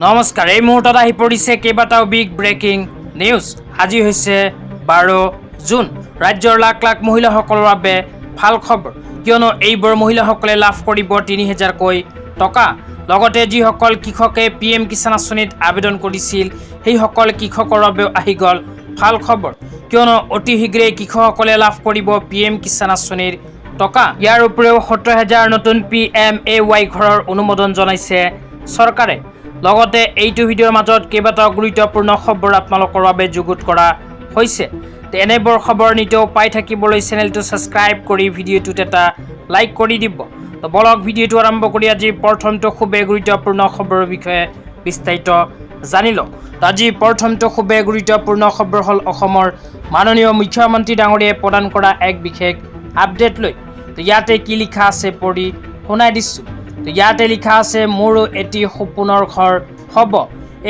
নমস্কাৰ, এই মুহূৰ্তত আহি পৰিছে কেইবাটাও বিগ ব্ৰেকিং নিউজ। আজি হৈছে 12 জুন। ৰাজ্যৰ লাখ লাখ মহিলাসকলৰ বাবে ভাল খবৰ, কিয়নো এইবোৰ মহিলাসকলে লাভ কৰিব ৩,০০০কৈ টকা। লগতে যিসকল কৃষকে PM কিষাণ আঁচনিত আবেদন কৰিছিল সেইসকল কৃষকৰ বাবেও আহি গ'ল ভাল খবৰ, কিয়নো অতি শীঘ্ৰেই কৃষকসকলে লাভ কৰিব PM কিষাণ আঁচনিৰ টকা। ইয়াৰ উপৰিও ৭০,০০০ নতুন PMAY ঘৰৰ অনুমোদন জনাইছে চৰকাৰে। লগতে এইটো ভিডিঅ'ৰ মাজত কেইবাটাও গুৰুত্বপূৰ্ণ খবৰ আপোনালোকৰ বাবে যুগুত কৰা হৈছে। এনেবোৰ খবৰ নিতৌ পাই থাকিবলৈ চেনেলটো ছাবস্ক্ৰাইব কৰি ভিডিঅ'টোত এটা লাইক কৰি দিব। তো বলক ভিডিঅ'টো আৰম্ভ কৰি আজি প্ৰথমটো খুবেই গুৰুত্বপূৰ্ণ খবৰৰ বিষয়ে বিস্তাৰিত জানি লওঁ। আজি প্ৰথমটো খুবেই গুৰুত্বপূৰ্ণ খবৰ হ'ল অসমৰ মাননীয় মুখ্যমন্ত্ৰী ডাঙৰীয়াই প্ৰদান কৰা এক বিশেষ আপডেট লৈ। তো ইয়াতে কি লিখা আছে পঢ়ি শুনাই দিছোঁ। ইয়াতে লিখা আছে, মোৰো এটি সপোনৰ ঘৰ হ'ব।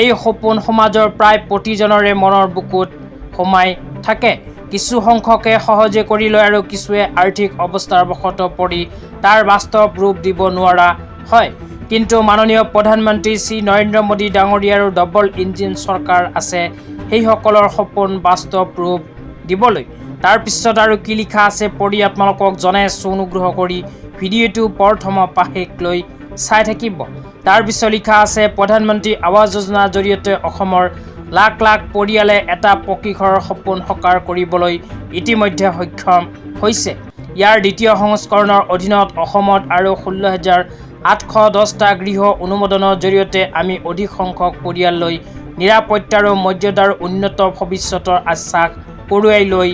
এই সপোন সমাজৰ প্ৰায় প্ৰতিজনৰে মনৰ বুকুত সোমাই থাকে। কিছু সংখ্যকে সহজে কৰি লয় আৰু কিছুৱে আৰ্থিক অৱস্থাৰ বশতঃ পৰি তাৰ বাস্তৱ ৰূপ দিব নোৱাৰা হয়। কিন্তু মাননীয় প্ৰধানমন্ত্ৰী শ্ৰী নৰেন্দ্ৰ মোদী ডাঙৰীয়াৰো ডবল ইঞ্জিন চৰকাৰ আছে সেইসকলৰ সপোন বাস্তৱ ৰূপ দিবলৈ। তাৰপিছত আৰু কি লিখা আছে পঢ়ি আপোনালোকক জনাই আছোঁ, অনুগ্ৰহ কৰি ভিডিঅ'টো প্ৰথমৰ পৰা শেষলৈ চাই থাকিব। তাৰপিছত লিখা আছে, প্ৰধানমন্ত্ৰী আৱাস যোজনাৰ জৰিয়তে অসমৰ লাখ লাখ পৰিয়ালে এটা পকী ঘৰৰ সপোন সাকাৰ কৰিবলৈ ইতিমধ্যে সক্ষম হৈছে। ইয়াৰ দ্বিতীয় সংস্কৰণৰ অধীনত অসমত আৰু ১৬,৮১০টা গৃহ অনুমোদনৰ জৰিয়তে আমি অধিক সংখ্যক পৰিয়াললৈ নিৰাপত্তা আৰু মৰ্যাদাৰ উন্নত ভৱিষ্যতৰ আশ্বাস কঢ়িয়াই লৈ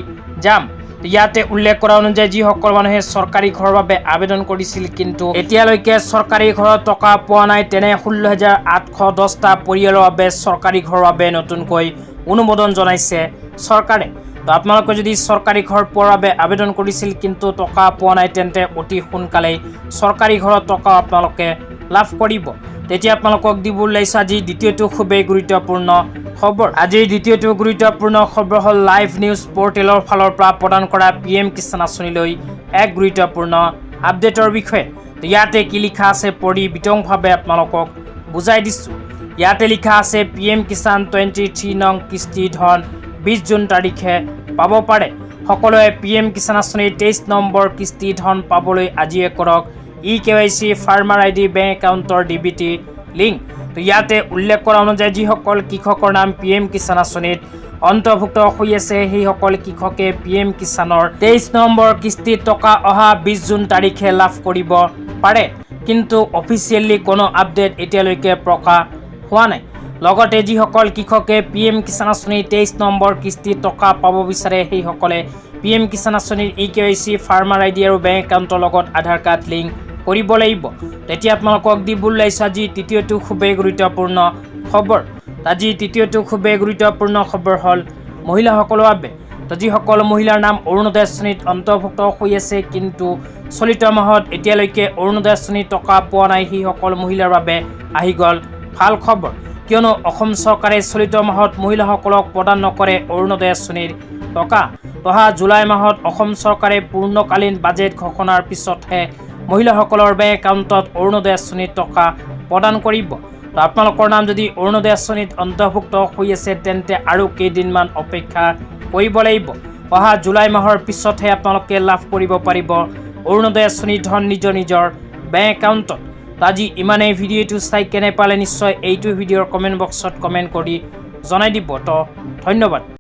যাম। ইয়াতে উল্লেখ কৰা অনুযায়ী যিসকল মানুহে চৰকাৰী ঘৰৰ বাবে আবেদন কৰিছিল কিন্তু এতিয়ালৈকে চৰকাৰী ঘৰৰ টকা পোৱা নাই, তেনে ১৬,৮১০টা পৰিয়ালৰ বাবে চৰকাৰী ঘৰৰ বাবে নতুনকৈ অনুমোদন জনাইছে চৰকাৰে। তো আপোনালোকে যদি চৰকাৰী ঘৰ পোৱাৰ বাবে আবেদন কৰিছিল কিন্তু টকা পোৱা নাই, তেন্তে অতি সোনকালেই চৰকাৰী ঘৰৰ টকা আপোনালোকে লাভ কৰিব। তেতিয়া আপোনালোকক দিব ওলাইছে আজি দ্বিতীয়টো খুবেই গুৰুত্বপূৰ্ণ খবৰ। আজিৰ দ্বিতীয়টো গুৰুত্বপূৰ্ণ খবৰ হ'ল লাইভ নিউজ পৰ্টেলৰ ফালৰ পৰা প্ৰদান কৰা PM কিষাণ আঁচনিলৈ এক গুৰুত্বপূৰ্ণ আপডেটৰ বিষয়ে। ইয়াতে কি লিখা আছে পঢ়ি বিতংভাৱে আপোনালোকক বুজাই দিছোঁ। ইয়াতে লিখা আছে, PM কিষাণ 23 নং কিস্তি ধন 20 জুন তাৰিখে পাব পাৰে। সকলোৱে PM কিষাণ আঁচনিৰ 23 নম্বৰ কিস্তি ধন পাবলৈ আজিয়ে কৰক eKYC, ফাৰ্মাৰ ID, বেংক একাউণ্টৰ DBT লিংক। তো ইয়াতে উল্লেখ কৰা অনুযায়ী যিসকল কৃষকৰ নাম PM কিষাণ আঁচনিত অন্তৰ্ভুক্ত হৈ আছে সেইসকল কৃষকে PM কিষাণৰ 23 নম্বৰ কিস্তিৰ টকা অহা 20 জুন তাৰিখে লাভ কৰিব পাৰে। কিন্তু অফিচিয়েলি কোনো আপডেট এতিয়ালৈকে প্ৰকাশ হোৱা নাই। লগতে যিসকল কৃষকে PM কিষাণ আঁচনিৰ 23 নম্বৰ কিস্তিৰ টকা পাব বিচাৰে সেইসকলে PM কিষাণ আঁচনিৰ eKYC, ফাৰ্মাৰ ID আৰু বেংক একাউণ্টৰ লগত আধাৰ কাৰ্ড লিংক কৰিব লাগিব। তেতিয়া আপোনালোকক দিব ওলাইছে আজি তৃতীয়টো খুবেই গুৰুত্বপূৰ্ণ খবৰ। আজি তৃতীয়টো খুবেই গুৰুত্বপূৰ্ণ খবৰ হ'ল মহিলাসকলৰ বাবে। তো যিসকল মহিলাৰ নাম অৰুণোদয় আঁচনিত অন্তৰ্ভুক্ত হৈ আছে কিন্তু চলিত মাহত এতিয়ালৈকে অৰুণোদয় আঁচনিৰ টকা পোৱা নাই, সেইসকল মহিলাৰ বাবে আহি গ'ল ভাল খবৰ, কিয়নো অসম চৰকাৰে চলিত মাহত মহিলাসকলক প্ৰদান নকৰে অৰুণোদয় আঁচনিৰ টকা। অহা জুলাই মাহত অসম চৰকাৰে পূৰ্ণকালীন বাজেট ঘোষণাৰ পিছতহে মহিলাসকলৰ বেংক একাউণ্টত অৰুণোদয় আঁচনিৰ টকা প্ৰদান কৰিব। তো আপোনালোকৰ নাম যদি অৰুণোদয় আঁচনিত অন্তৰ্ভুক্ত হৈ আছে তেন্তে আৰু কেইদিনমান অপেক্ষা কৰিব লাগিব। অহা জুলাই মাহৰ পিছতহে আপোনালোকে লাভ কৰিব পাৰিব অৰুণোদয় আঁচনিৰ ধন নিজৰ নিজৰ বেংক একাউণ্টত। আজি ইমানেই। ভিডিঅ'টো চাই কেনে পালে নিশ্চয় এইটো ভিডিঅ'ৰ কমেণ্ট বক্সত কমেণ্ট কৰি জনাই দিব। তো ধন্যবাদ।